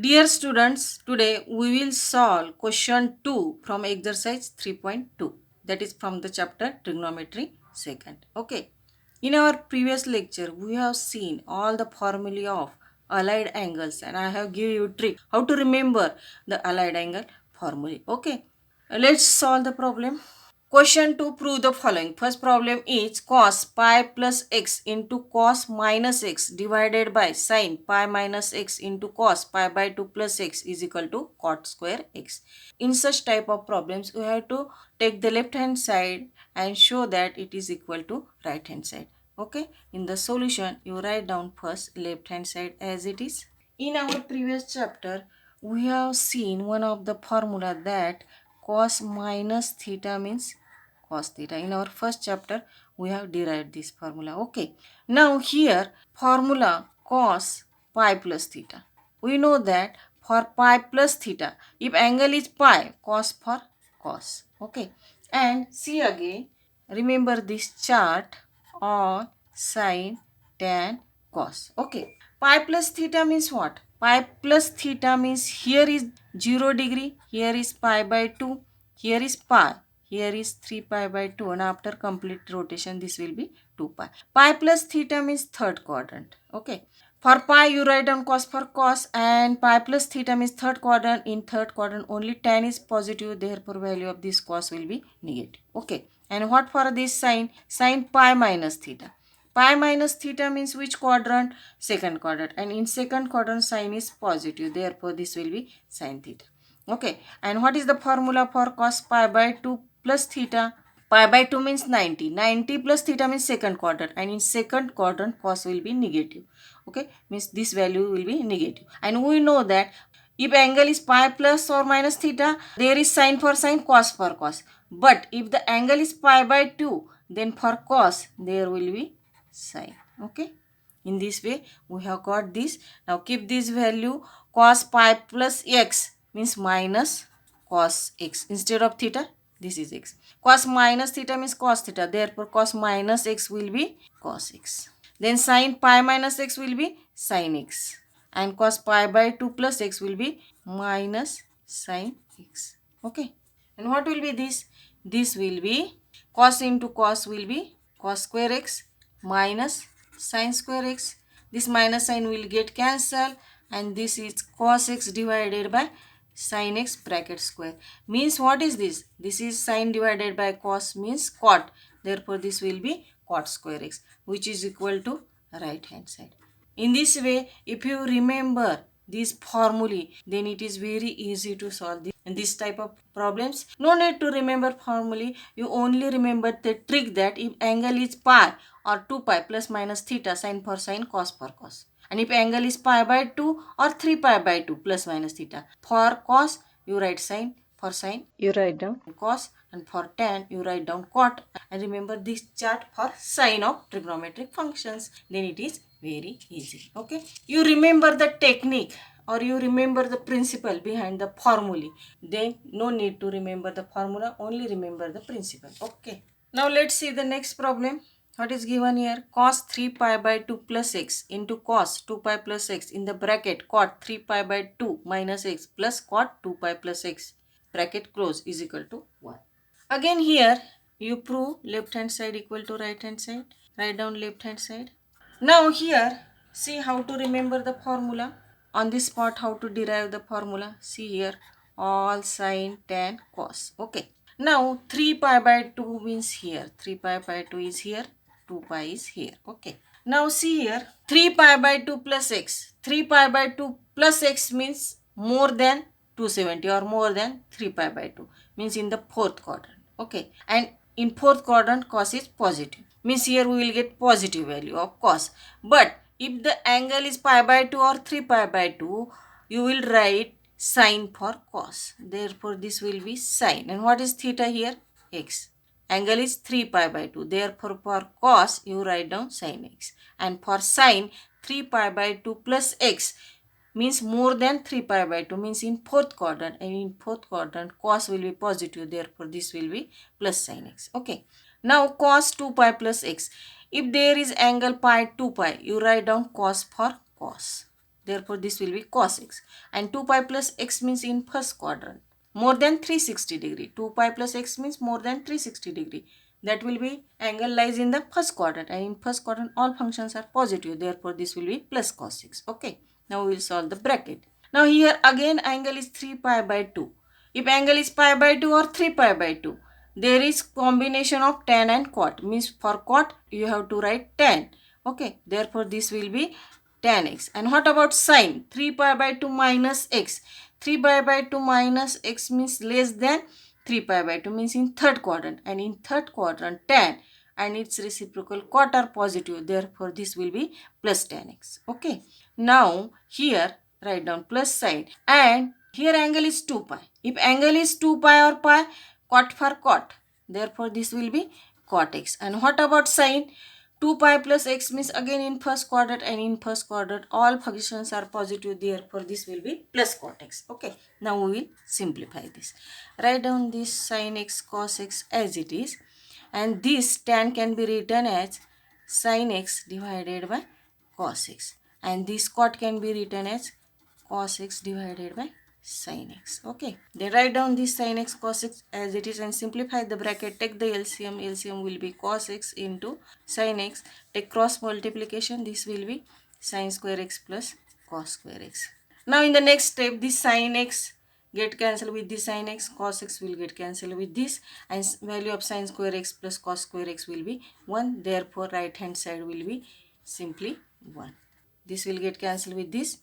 Dear students, today we will solve question 2 from exercise 3.2, that is from the chapter trigonometry second. Okay. In our previous lecture, we have seen all the formulae of allied angles and I have given you a trick how to remember the allied angle formulae. Okay. Let's solve the problem. Question to prove the following. First problem is cos pi plus x into cos minus x divided by sin pi minus x into cos pi by 2 plus x is equal to cot square x. In such type of problems, we have to take the left hand side and show that it is equal to right hand side. Okay. In the solution, you write down first left hand side as it is. In our previous chapter, we have seen one of the formula that cos minus theta means cos theta. In our first chapter, we have derived this formula. Okay. Now here, formula cos pi plus theta. We know that for pi plus theta, if angle is pi, cos for cos. Okay. And see again, remember this chart on sin, tan, cos. Okay. Pi plus theta means what? Pi plus theta means here is 0 degree, here is pi by 2, here is pi, here is 3 pi by 2, and after complete rotation this will be 2 pi. Pi plus theta means third quadrant. Okay. For pi you write down cos for cos, and pi plus theta means third quadrant. In third quadrant only tan is positive, therefore value of this cos will be negative. Okay. And what for this sin? Sin pi minus theta. Pi minus theta means which quadrant? Second quadrant. And in second quadrant sin is positive. Therefore this will be sin theta. Okay. And what is the formula for cos pi by 2 plus theta? Pi by 2 means 90. 90 plus theta means second quadrant. And in second quadrant cos will be negative. Okay. Means this value will be negative. And we know that if angle is pi plus or minus theta, there is sin for sin, cos for cos. But if the angle is pi by 2, then for cos, there will be sin. Okay. In this way, we have got this. Now keep this value. Cos pi plus x means minus cos x. Instead of theta, this is x. Cos minus theta means cos theta. Therefore, cos minus x will be cos x. Then sin pi minus x will be sin x. And cos pi by 2 plus x will be minus sin x. Okay. And what will be this? This will be cos into cos will be cos square x minus sin square x. This minus sign will get cancelled and this is cos x divided by sin x bracket square. Means what is this? This is sin divided by cos means cot. Therefore this will be cot square x, which is equal to right hand side. In this way, if you remember these formulae, then it is very easy to solve this type of problems. No need to remember formulae. You only remember the trick that if angle is pi or 2 pi plus minus theta, sin for sin, cos for cos. And if angle is pi by 2 or 3 pi by 2 plus minus theta, for cos you write sin, for sin you write down cos, and for tan you write down cot. And remember this chart for sine of trigonometric functions. Then it is very easy. Okay. You remember the technique or you remember the principle behind the formulae. Then no need to remember the formula, only remember the principle. Okay. Now let's see the next problem. What is given here? Cos 3 pi by 2 plus x into cos 2 pi plus x in the bracket cot 3 pi by 2 minus x plus cot 2 pi plus x bracket close is equal to 1. Again here you prove left hand side equal to right hand side. Write down left hand side. Now here see how to remember the formula. On this spot how to derive the formula. See here all sin tan cos. Okay. Now 3 pi by 2 means here. 3 pi by 2 is here. 2 pi is here. Okay. Now see here 3 pi by 2 plus x. 3 pi by 2 plus x means more than 270 or more than 3 pi by 2. Means in the fourth quadrant. Okay. And in fourth quadrant cos is positive. Means here we will get positive value of cos. But if the angle is pi by 2 or 3 pi by 2, you will write sin for cos. Therefore, this will be sin. And what is theta here? X. Angle is 3 pi by 2. Therefore, for cos, you write down sin x. And for sin, 3 pi by 2 plus x means more than 3 pi by 2 means in fourth quadrant. And in fourth quadrant, cos will be positive. Therefore, this will be plus sin x. Okay. Now, cos 2 pi plus x. If there is angle pi 2 pi, you write down cos for cos. Therefore, this will be cos x. And 2 pi plus x means in first quadrant. More than 360 degree. 2 pi plus x means more than 360 degree. That will be angle lies in the first quadrant. And in first quadrant, all functions are positive. Therefore, this will be plus cos x. Okay. Now, we will solve the bracket. Now, here again angle is 3 pi by 2. If angle is pi by 2 or 3 pi by 2, there is combination of tan and cot. Means for cot, you have to write tan. Okay. Therefore, this will be tan x. And what about sine? 3 pi by 2 minus x. 3 pi by 2 minus x means less than 3 pi by 2 means in third quadrant. And in third quadrant, tan and its reciprocal cot are positive. Therefore, this will be plus tan x. Okay. Now, here write down plus sine. And here angle is 2 pi. If angle is 2 pi or pi, cot for cot. Therefore, this will be cot x. And what about sine? 2 pi plus x means again in first quadrant, and in first quadrant all functions are positive. Therefore, this will be plus cot x. Okay. Now, we will simplify this. Write down this sin x cos x as it is. And this tan can be written as sin x divided by cos x. And this cot can be written as cos x divided by sin x. Okay. Then write down this sin x cos x as it is and simplify the bracket. Take the LCM. LCM will be cos x into sin x. Take cross multiplication. This will be sin square x plus cos square x. Now in the next step, this sin x get cancelled with this sin x, cos x will get cancelled with this, and value of sin square x plus cos square x will be 1. Therefore, right hand side will be simply 1. This will get cancelled with this,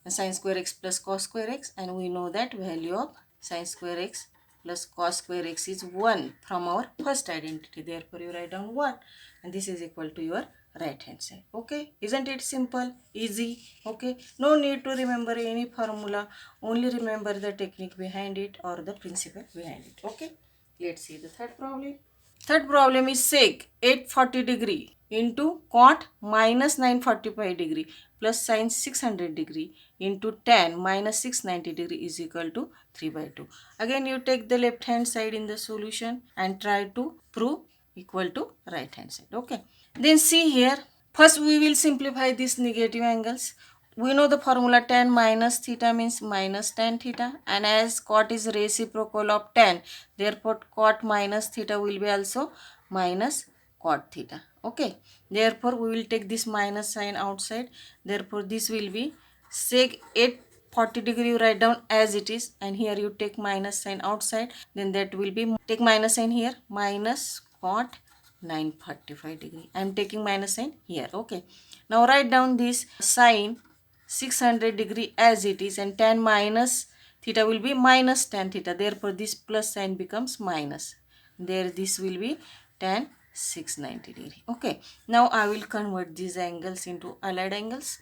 sin square x plus cos square x, and we know that value of sin square x plus cos square x is 1 from our first identity. Therefore, you write down 1, and this is equal to your right hand side. Okay, isn't it simple, easy? Okay, no need to remember any formula, only remember the technique behind it or the principle behind it. Okay, let's see the third problem. Third problem is sec 840 degree into cot minus 945 degree plus sin 600 degree into tan minus 690 degree is equal to 3 by 2. Again, you take the left hand side in the solution and try to prove equal to right hand side. Okay. Then see here, first we will simplify these negative angles. We know the formula tan minus theta means minus tan theta, and as cot is reciprocal of tan, therefore cot minus theta will be also minus cot theta. Okay, therefore we will take this minus sign outside. Therefore this will be sec 840 degree, you write down as it is, and here you take minus sign outside, then that will be, take minus sign here, minus cot 945 degree. I am taking minus sign here. Okay, now write down this sine 600 degree as it is, and tan minus theta will be minus tan theta. Therefore, this plus sign becomes minus. There, this will be tan 690 degree. Okay, now I will convert these angles into allied angles.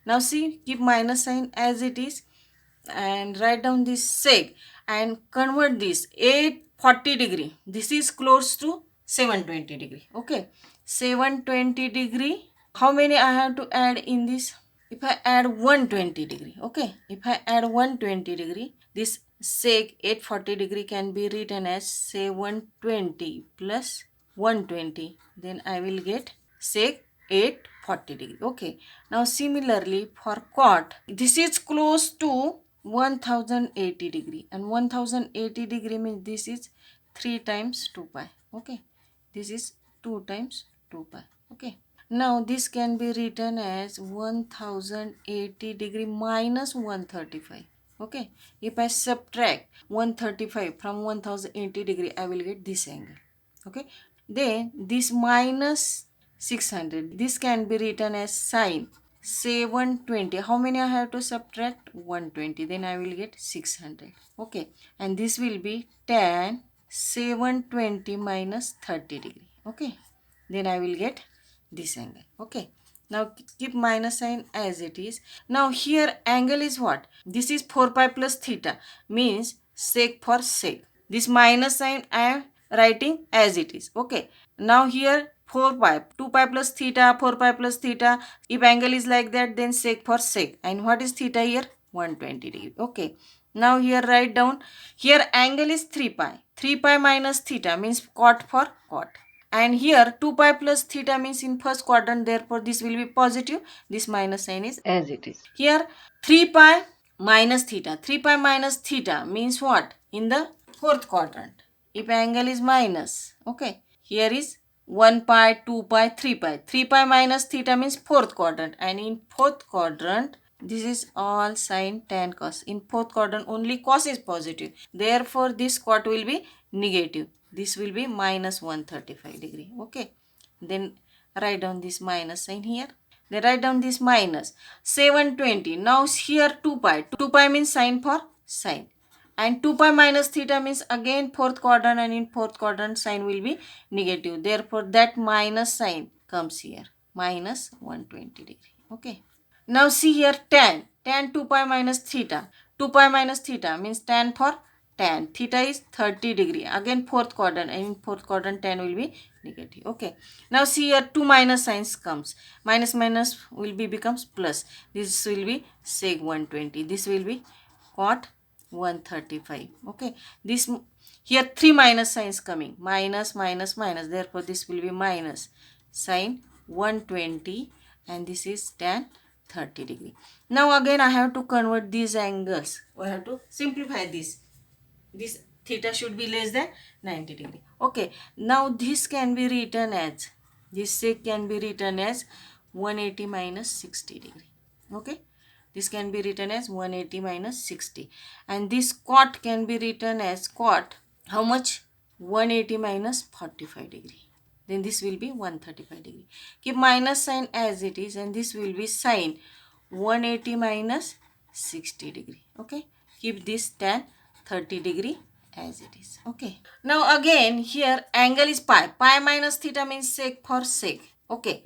Now see, keep minus sign as it is and write down this sec and convert this 840 degree. This is close to 720 degree. Okay, 720 degree. How many I have to add in this? If I add 120 degree, okay, if I add 120 degree, this sec 840 degree can be written as 720 plus 120. Then I will get sec 840 degree. Okay, now similarly for cot, this is close to 1080 degree, and 1080 degree means this is 3 times 2 pi. Okay, this is 2 times 2 pi. Okay, now this can be written as 1080 degree minus 135. Okay, if I subtract 135 from 1080 degree, I will get this angle. Okay, then this minus 600, this can be written as sine 720. How many I have to subtract? 120. Then I will get 600. Okay, and this will be tan 720 minus 30 degree. Okay, then I will get this angle. Okay, now keep minus sign as it is. Now here angle is what? This is 4 pi plus theta, means sec for sec. This minus sign I am writing as it is. Okay, now here 4 pi, 2 pi plus theta, 4 pi plus theta. If angle is like that, then sec for sec. And what is theta here? 120 degree. Okay, now here write down, here angle is 3 pi. 3 pi minus theta means cot for cot. And here 2 pi plus theta means in first quadrant, therefore this will be positive. This minus sign is as it is. Here 3 pi minus theta. 3 pi minus theta means what? In the fourth quadrant. If angle is minus, okay. Here is 1 pi, 2 pi, 3 pi. 3 pi minus theta means fourth quadrant. And in fourth quadrant, this is all sine tan cos. In fourth quadrant, only cos is positive. Therefore, this quad will be negative. This will be minus 135 degree. Okay. Then write down this minus sign here. Then write down this minus 720. Now here 2 pi. 2 pi means sine for sine. And 2 pi minus theta means again fourth quadrant, and in fourth quadrant sign will be negative. Therefore, that minus sign comes here. Minus 120 degree. Okay. Now see here tan. Tan 2 pi minus theta. 2 pi minus theta means tan for tan. Theta is 30 degree. Again fourth quadrant, and in fourth quadrant tan will be negative. Okay. Now see here 2 minus signs comes. Minus minus will be becomes plus. This will be sec 120. This will be cot 135. Okay. This here 3 minus signs coming. Minus minus minus. Therefore this will be minus sine 120, and this is tan 30 degree. Now again I have to convert these angles. I have to simplify this. This theta should be less than 90 degree. Okay. Now this can be written as, this sec can be written as 180 minus 60 degree. Okay. This can be written as 180 minus 60. And this cot can be written as cot, how much? 180 minus 45 degree. Then this will be 135 degree. Keep minus sign as it is, and this will be sine 180 minus 60 degree. Okay. Keep this tan 30 degree as it is. Okay. Now again here angle is pi. Pi minus theta means sec for sec. Okay.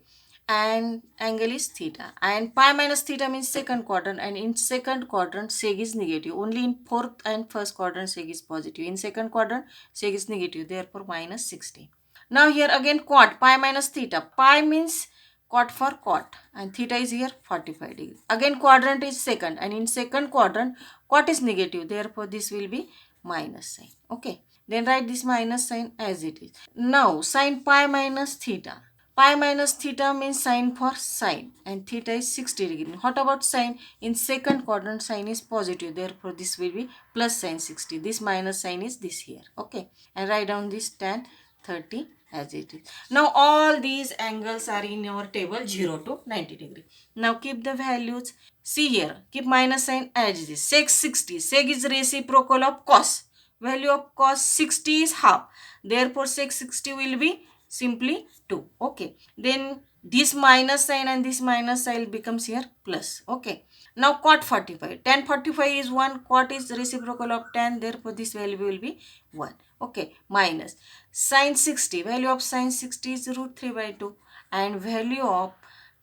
And angle is theta. And pi minus theta means second quadrant. And in second quadrant sec is negative. Only in fourth and first quadrant sec is positive. In second quadrant sec is negative. Therefore minus 60. Now here again cot. Pi minus theta. Pi means cot for cot, and theta is here 45 degree. Again quadrant is second, and in second quadrant cot is negative. Therefore this will be minus sign. Okay. Then write this minus sign as it is. Now sine pi minus theta. Pi minus theta means sine for sine, and theta is 60 degree. What about sine? In second quadrant sine is positive. Therefore this will be plus sine 60. This minus sign is this here. Okay. And write down this tan 30 as it is. Now all these angles are in our table 0 to 90 degree. Now keep the values. See here, keep minus sign as it is. Sec 60. Sec is reciprocal of cos. Value of cos 60 is half. Therefore sec 60 will be simply 2. Okay. Then this minus sign and this minus sign becomes here plus. Okay. Now cot 45. Tan 45 is 1. Cot is reciprocal of tan. Therefore this value will be 1. Okay. Minus sin 60. Value of sin 60 is root 3 by 2. And value of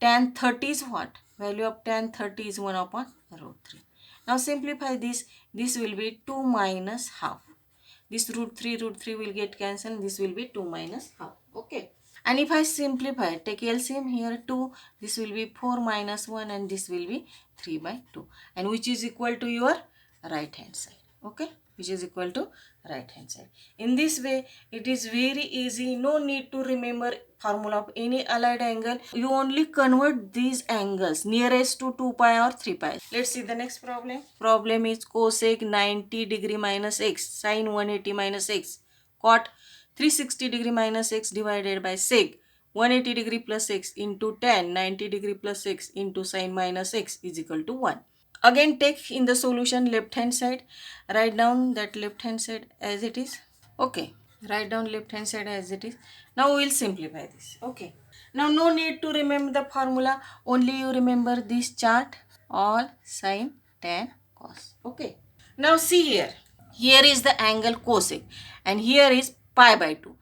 tan 30 is what? Value of tan 30 is 1 upon root 3. Now simplify this. This will be 2 minus half. This root 3 will get cancelled. This will be 2 minus half. Okay. And if I simplify, take LCM here 2, this will be 4 minus 1, and this will be 3 by 2. And which is equal to your right hand side. Okay. Which is equal to right hand side. In this way, it is very easy. No need to remember formula of any allied angle. You only convert these angles nearest to 2 pi or 3 pi. Let's see the next problem. Problem is cosec 90 degree minus x, sin 180 minus x, cot 360 degree minus x divided by sec 180 degree plus x into tan 90 degree plus x into sin minus x is equal to 1. Again take in the solution left hand side. Write down that left hand side as it is. Okay. Write down left hand side as it is. Now we will simplify this. Okay. Now no need to remember the formula. Only you remember this chart. All sin, tan, cos. Okay. Now see here. Here is the angle cosec, and here is pi by 2.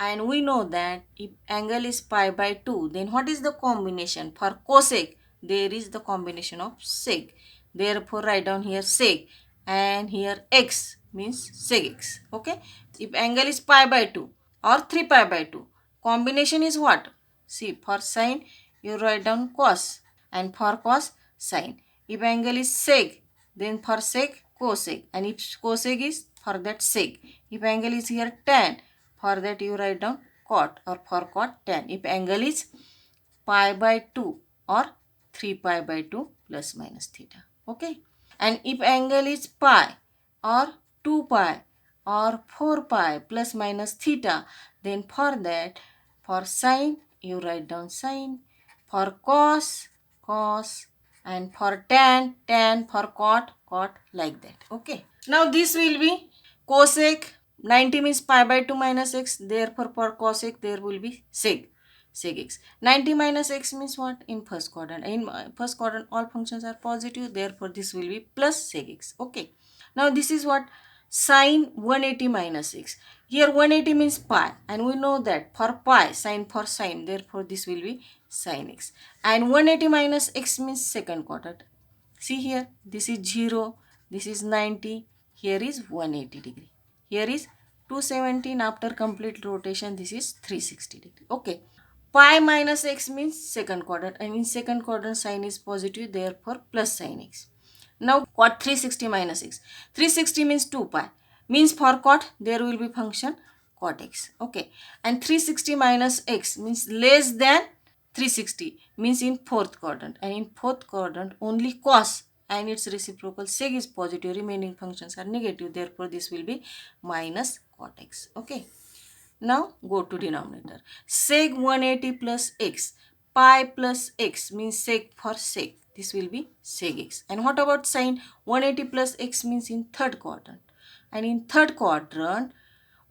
And we know that if angle is pi by 2, then what is the combination? For cosec, there is the combination of sec. Therefore, write down here sec, and here x means sec x. Okay. If angle is pi by 2 or 3 pi by 2, combination is what? See, for sine, you write down cos, and for cos, sine. If angle is sec, then for sec, cosec, and if cosec is for that sec. If angle is here tan, for that you write down cot or for cot tan if angle is pi by 2 or 3 pi by 2 plus minus theta. Okay. And if angle is pi or 2 pi or 4 pi plus minus theta, then for that, for sine, you write down sine, for cos, cos, and for tan, tan, for cot, cot, like that. Okay. Now this will be cosec. 90 means pi by 2 minus x. Therefore, for cosec, there will be sec. Sec x. 90 minus x means what? In first quadrant. In first quadrant, all functions are positive. Therefore, this will be plus sec x. Okay. Now, this is what? Sine 180 minus x. Here 180 means pi. And we know that for pi, sine for sine. Therefore, this will be sine x. And 180 minus x means second quadrant. See here, this is 0, this is 90, here is 180 degree. Here is 217 after complete rotation, this is 360 degree. Okay. Pi minus x means second quadrant, and in second quadrant sine is positive, therefore plus sine x. Now cot 360 minus x. 360 means 2 pi. Means for cot there will be function cot x. Okay. And 360 minus x means less than 360 means in fourth quadrant, and in fourth quadrant only cos and its reciprocal sec is positive, remaining functions are negative, therefore this will be minus cot x. Okay. Now go to denominator. Sec 180 plus x. Pi plus x means sec for sec. This will be sec x. And what about sine? 180 plus x means in third quadrant. And in third quadrant,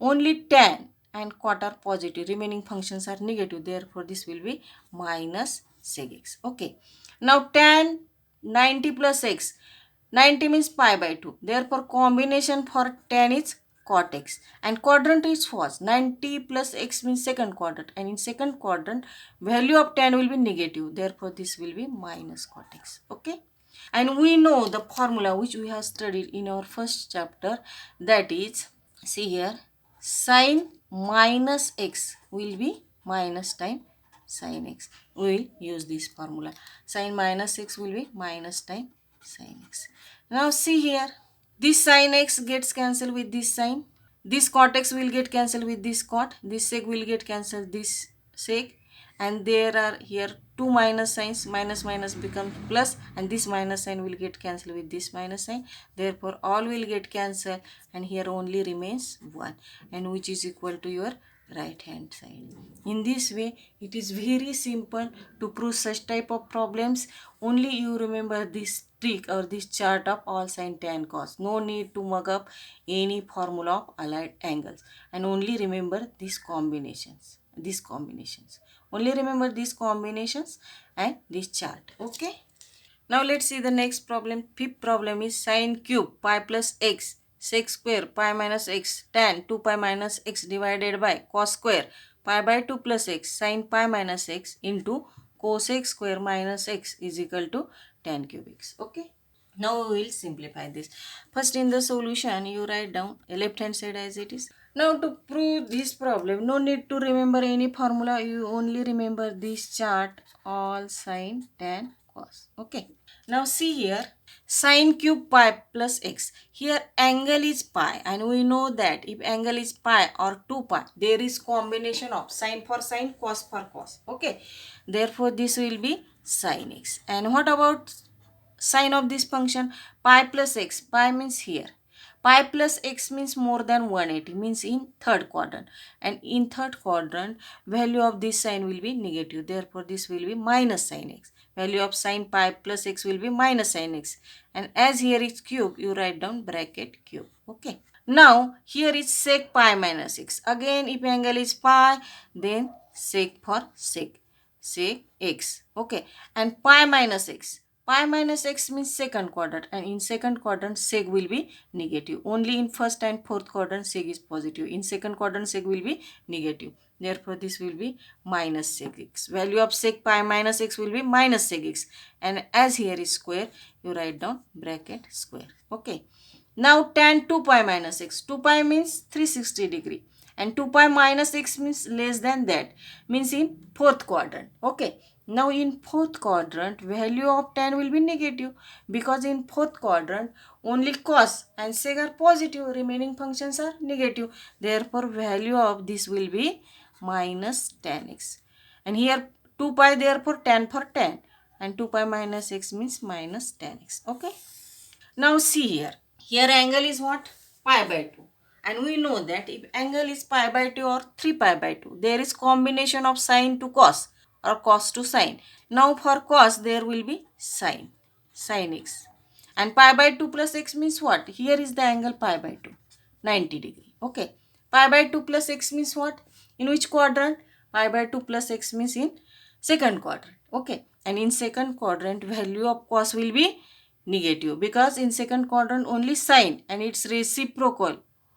only tan and cot are positive. Remaining functions are negative. Therefore, this will be minus sec x. Okay. Now tan 90 plus x. 90 means pi by 2. Therefore, combination for tan is cot x. And quadrant is first. 90 plus x means second quadrant. And in second quadrant, value of tan will be negative. Therefore, this will be minus cot x. Okay. And we know the formula which we have studied in our first chapter. That is, see here, sine minus x will be minus time sin x. We will use this formula. Sine minus x will be minus time sin x. Now see here, this sin x gets cancelled with this sin. This cot x will get cancelled with this cot. This sec will get cancelled this sec. And there are here two minus signs. Minus minus becomes plus, and this minus sign will get cancelled with this minus sign. Therefore, all will get cancelled, and here only remains 1, and which is equal to your right hand side. In this way, it is very simple to prove such type of problems. Only you remember this trick or this chart of all sin, tan, cos. No need to mug up any formula of allied angles, and only remember these combinations. Only remember these combinations and this chart. Okay. Now let's see the next problem. Fifth problem is sine cube pi plus x sec square pi minus x tan 2 pi minus x divided by cos square pi by 2 plus x sin pi minus x into cosec square minus x is equal to tan cube x. Okay. Now we will simplify this. First, in the solution, you write down left hand side as it is. Now to prove this problem, no need to remember any formula. You only remember this chart, all sin, tan, cos. Okay. Now see here, sine cube pi plus x. Here angle is pi, and we know that if angle is pi or 2 pi, there is combination of sine for sine, cos for cos. Okay. Therefore, this will be sin x. And what about sign of this function? Pi plus x. Pi means here. Pi plus x means more than 180, means in third quadrant. And in third quadrant, value of this sign will be negative. Therefore, this will be minus sin x. Value of sin pi plus x will be minus sin x. And as here is cube, you write down bracket cube. Okay. Now, here is sec pi minus x. Again, if angle is pi, then sec for sec. Sec x. Okay. And pi minus x. Pi minus x means second quadrant, and in second quadrant sec will be negative. Only in first and fourth quadrant sec is positive. In second quadrant sec will be negative. Therefore, this will be minus sec x. Value of sec pi minus x will be minus sec x. And as here is square, you write down bracket square. Okay. Now tan 2 pi minus x. 2 pi means 360 degree. And 2 pi minus x means less than that. Means in fourth quadrant. Okay. Now in fourth quadrant, value of tan will be negative, because in fourth quadrant only cos and sec are positive, remaining functions are negative. Therefore, value of this will be minus tan x. And here 2 pi, therefore tan for tan. And 2 pi minus x means minus tan x. Okay. Now see here. Here angle is what? Pi by 2. And we know that if angle is pi by 2 or 3 pi by 2, there is combination of sine to cos or cos to sine. Now for cos, there will be sine x. And pi by 2 plus x means what? Here is the angle pi by 2, 90 degree. Okay. Pi by 2 plus x means what? In which quadrant? Pi by 2 plus x means in second quadrant. Okay. And in second quadrant, value of cos will be negative, because in second quadrant only sine and its reciprocal.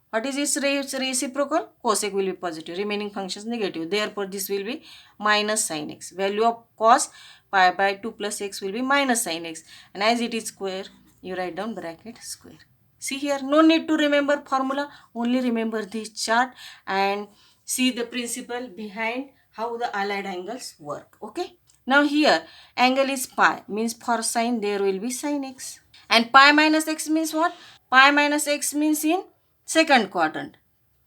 What is its reciprocal? Cosec will be positive, remaining functions negative. Therefore, this will be minus sin x. Value of cos pi by 2 plus x will be minus sin x. And as it is square, you write down bracket square. See here, no need to remember formula, only remember this chart and see the principle behind how the allied angles work. Okay. Now here angle is pi, means for sine there will be sin x. And pi minus x means what? Pi minus x means in second quadrant,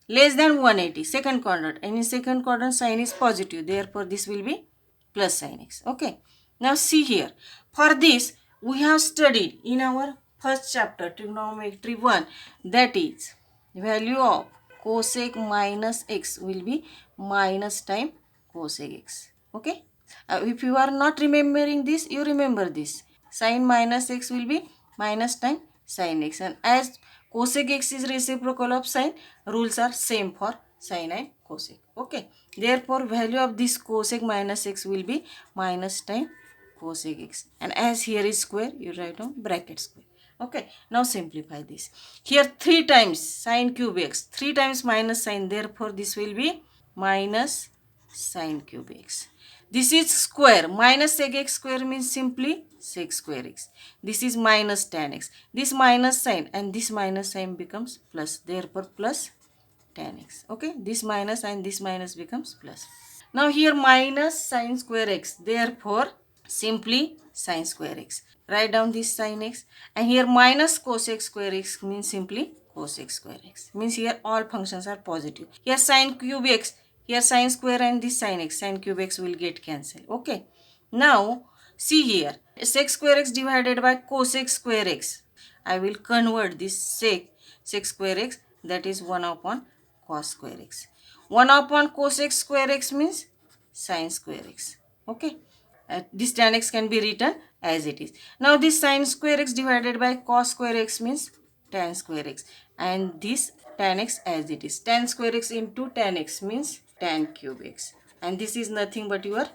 less than 180, second quadrant. And in second quadrant sine is positive, therefore this will be plus sin x. Okay. Now see here, for this we have studied in our first chapter trigonometry 1, that is value of cosec minus x will be minus time cosec x. Okay. If you are not remembering this, you remember this. Sin minus x will be minus time sin x. And as cosec x is reciprocal of sin, rules are same for sin and cosec. Okay. Therefore, value of this cosec minus x will be minus time cosec x. And as here is square, you write down bracket square. Okay. Now simplify this. Here 3 times sin cube x, 3 times minus sin. Therefore, this will be minus sin cube x. This is square. Minus sec x square means simply sec square x. This is minus tan x. This minus sign and this minus sign becomes plus. Therefore, plus tan x. Okay. This minus and this minus becomes plus. Now here minus sin square x. Therefore, simply sin square x. Write down this sin x. And here minus cosec square x means simply cosec square x. Means here all functions are positive. Here sin cube x. Here sin square and this sin x. Sin cube x will get cancelled. Okay. Now see here. Sec square x divided by cosec square x. I will convert this sec square x, that is 1 upon cos square x. 1 upon cosec square x means sin square x. Okay. This tan x can be written as it is. Now this sin square x divided by cos square x means tan square x. And this tan x as it is. Tan square x into tan x means tan cube x. And this is nothing but your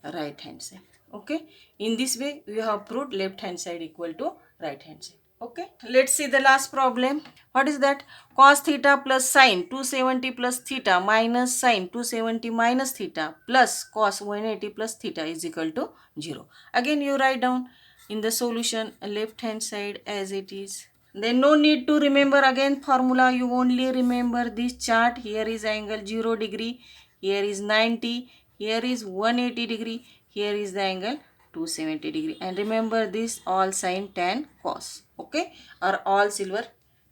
right hand side. Okay. In this way, you have proved left hand side equal to right hand side. Okay. Let's see the last problem. What is that? Cos theta plus sin 270 plus theta minus sin 270 minus theta plus cos 180 plus theta is equal to 0. Again, you write down in the solution left hand side as it is. Then no need to remember again formula. You only remember this chart. Here is angle 0 degree. Here is 90. Here is 180 degree. Here is the angle 270 degree. And remember this all sin tan cos. Okay. Or all silver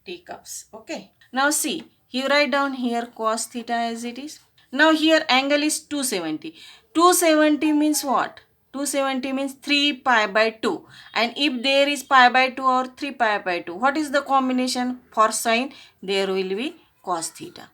teacups. Okay. Now see. You write down here cos theta as it is. Now here angle is 270. 270 means what? 270 means 3 pi by 2. And if there is pi by 2 or 3 pi by 2, what is the combination for sine? There will be cos theta.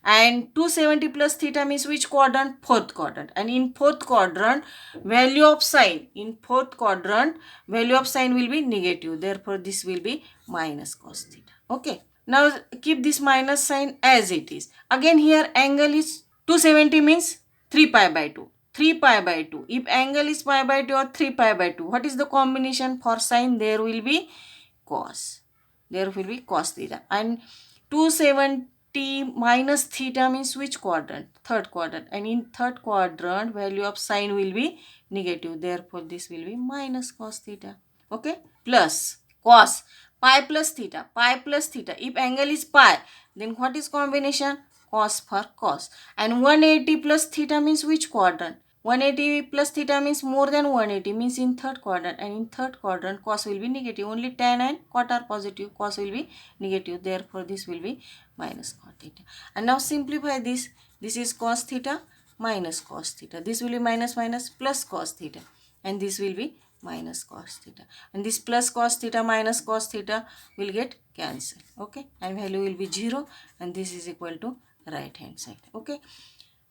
And 270 plus theta means which quadrant? Fourth quadrant. And in fourth quadrant, value of sine. In fourth quadrant, value of sine will be negative. Therefore, this will be minus cos theta. Okay. Now, keep this minus sign as it is. Again, here angle is 270 means 3 pi by 2. 3 pi by 2. If angle is pi by 2 or 3 pi by 2, what is the combination for sine? There will be cos. There will be cos theta. And 270 minus theta means which quadrant? Third quadrant. And in third quadrant, value of sine will be negative. Therefore, this will be minus cos theta. Okay. Plus cos. Pi plus theta. Pi plus theta. If angle is pi, then what is combination? Cos for cos. And 180 plus theta means which quadrant? 180 plus theta means more than 180, means in third quadrant. And in third quadrant, cos will be negative. Only tan and cot are positive. Cos will be negative. Therefore, this will be minus cot theta. And now simplify this. This is cos theta. minus cos theta. This will be minus minus plus cos theta, and this will be minus cos theta, and this plus cos theta minus cos theta will get cancelled. Okay, and value will be 0, and this is equal to right hand side. Okay,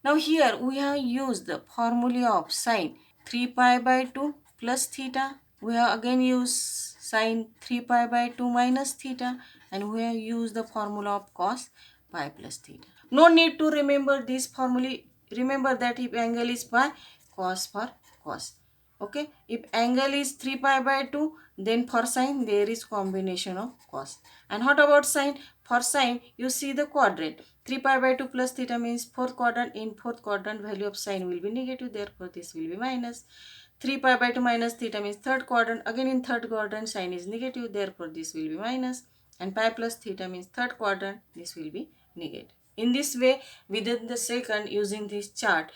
now here we have used the formula of sine 3 pi by 2 plus theta. We have again used sine 3 pi by 2 minus theta, and we have used the formula of cos pi plus theta. No need to remember this formula. Remember that if angle is pi, cos for cos. Okay, if angle is 3 pi by 2, then for sine there is combination of cos. And what about sine? For sine, you see the quadrant. 3 pi by 2 plus theta means fourth quadrant. In fourth quadrant, value of sine will be negative, therefore this will be minus. 3 pi by 2 minus theta means third quadrant. Again in third quadrant, sine is negative, therefore this will be minus. And pi plus theta means third quadrant, this will be negative. In this way, within the second, using this chart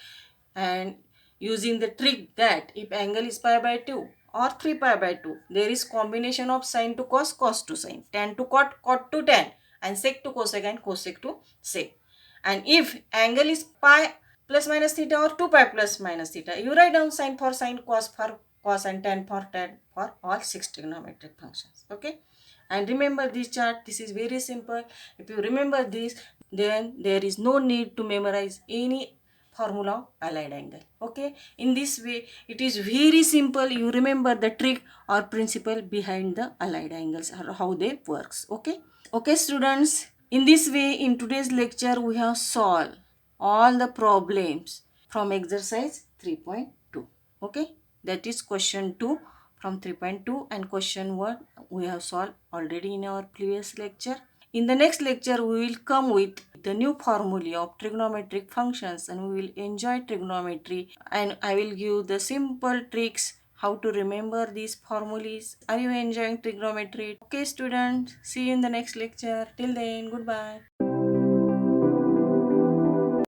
and using the trick that if angle is pi by 2 or 3 pi by 2, there is combination of sine to cos, cos to sine, tan to cot, cot to tan, and sec to cosec and cosec to sec. And if angle is pi plus minus theta or 2 pi plus minus theta, you write down sine for sine, cos for cos, and tan for all 6 trigonometric functions. Okay, and remember this chart. This is very simple. If you remember this, then there is no need to memorize any formula of allied angle. Okay, in this way it is very simple. You remember the trick or principle behind the allied angles or how they works. Okay students, in this way in today's lecture we have solved all the problems from exercise 3.2. Okay, that is question 2 from 3.2, and question 1 we have solved already in our previous lecture. In the next lecture, we will come with the new formula of trigonometric functions, and we will enjoy trigonometry, and I will give the simple tricks how to remember these formulas. Are you enjoying trigonometry? Okay students, see you in the next lecture. Till then, goodbye.